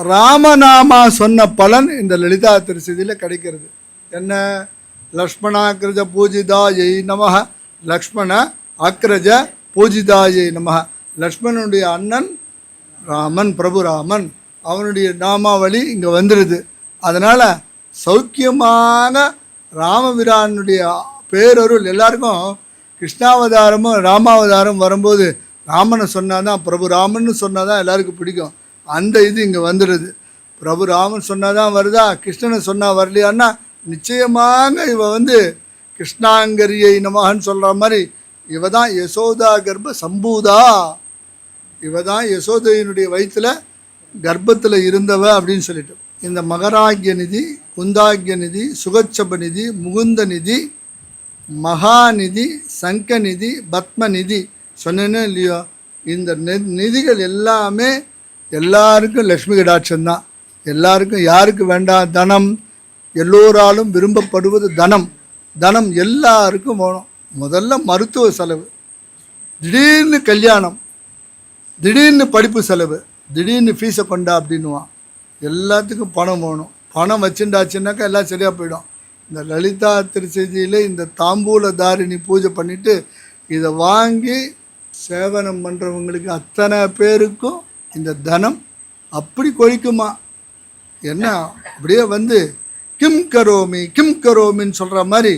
ராமநாமா சொன்ன பலன் இந்த லலிதா திருச்சதியில் கிடைக்கிறது. என்ன? லக்ஷ்மணாக்கிரஜ பூஜிதாயை நமஹ, லக்ஷ்மண அக்ரஜ பூஜிதாயை நமஹ. லக்ஷ்மணனுடைய அண்ணன் ராமன், பிரபு ராமன், அவனுடைய நாமாவளி இங்கே வந்துடுது. அதனால் சௌக்கியமாக ராமபிரானுடைய பேரருள் எல்லாருக்கும் கிருஷ்ணாவதாரமும் ராமாவதாரம் வரும்போது ராமனை சொன்னால் தான், பிரபு ராமன் சொன்னால் தான் எல்லாருக்கும் பிடிக்கும். அந்த இது இங்கே வந்துடுது. பிரபு ராமன் சொன்னால் தான் வருதா, கிருஷ்ணனை சொன்னால் வரலையான்னா நிச்சயமாக இவ கிருஷ்ணாங்கரியை நமகன்னு சொல்கிற மாதிரி இவ தான் யசோதா கர்ப்ப சம்பூதா, இவ தான் யசோதையினுடைய வயிற்றில் கர்ப்பத்தில் இருந்தவ அப்படின்னு சொல்லிட்டு இந்த மகராகிய நிதி, குந்தாகிய நிதி, சுகச்சப நிதி, முகுந்த நிதி, மகாநிதி, சங்கநிதி, பத்மநிதி சொன்னேன்னு இல்லையோ, இந்த நிதிகள் எல்லாமே எல்லாருக்கும் லக்ஷ்மி கடாட்சம்தான். எல்லாருக்கும் யாருக்கு வேண்டாம் தனம்? எல்லோராலும் விரும்பப்படுவது தனம். தனம் எல்லாருக்கும் வேணும். முதல்ல மருத்துவ செலவு, திடீர்னு கல்யாணம், திடீர்னு படிப்பு செலவு, திடீர்னு ஃபீஸை கொண்டா அப்படின்னுவான். எல்லாத்துக்கும் பணம் வேணும். பணம் வச்சுட்டாச்சுன்னாக்கா எல்லாம் சரியாக போயிடும். இந்த லலிதா திருச்செய்தியில் இந்த தாம்பூல தாரிணி பூஜை பண்ணிவிட்டு இதை வாங்கி சேவனம் பண்ணுறவங்களுக்கு அத்தனை பேருக்கும் இந்த தனம் அப்படி கொழிக்குமா. என்ன அப்படியே கிம் கரோமி கிம் கரோமின்னு சொல்கிற மாதிரி